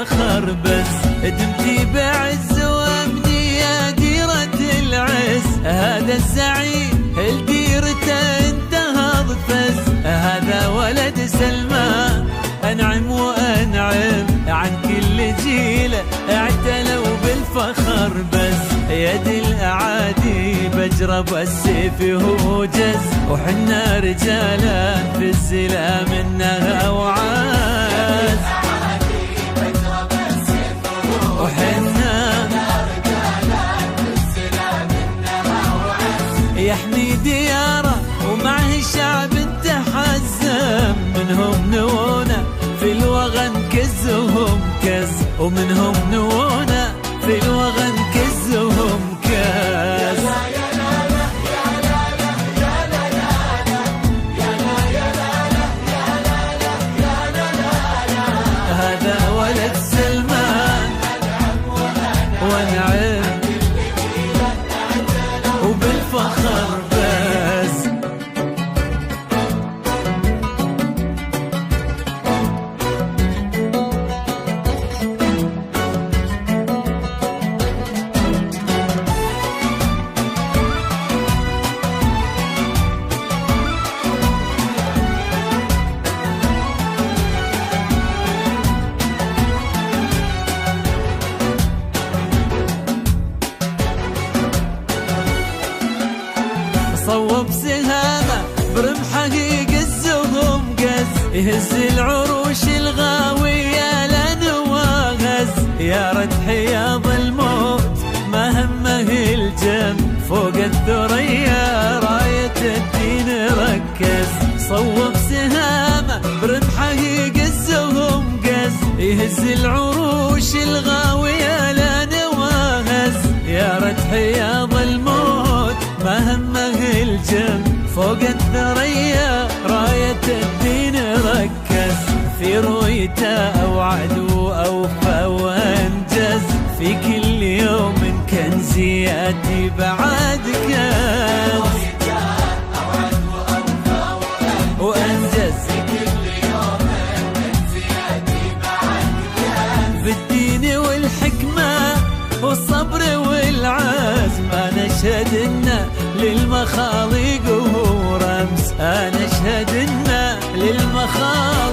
بالفخر بس، دمتي بعز وامني يا ديرة العز. هذا الزعيم الديرته انتهض فز، هذا ولد سلمان أنعم وأنعم عن كل جيله اعتلوا بالفخر بس. يد الأعادي بجرب السيف هو جز، وحنا رجالا في السلام إنها وعاز. وحنا يحمي دياره ومعه شعب تحزم، منهم نوونا في الوغن كزهم كز، ومنهم نوونا في الوغن كزهم كز. هذا ولد سلمان وانعم وبالفخر بس. صوب سهامه برمحه يقزهم قز، يهز العروش الغاوية لنواغز. يا رد حياض الموت ما همه الجم، فوق الثريا راية الدين ركز. صوب سهامه برمحه يقزهم قز، يهز العروش الغاوية لنواغز. يا رد حياض الموت ما همه الجم، فوق الثريا راية الدين ركز. في رؤيته أوعد وأوفى وأنجز، في كل يوم كنزياتي بعد كنز. وأنجز بالدين والحكمة والصبر والعزم. أنا أشهد إنه للمخاليق وهو رمز، أنا أشهد إنه للمخاليق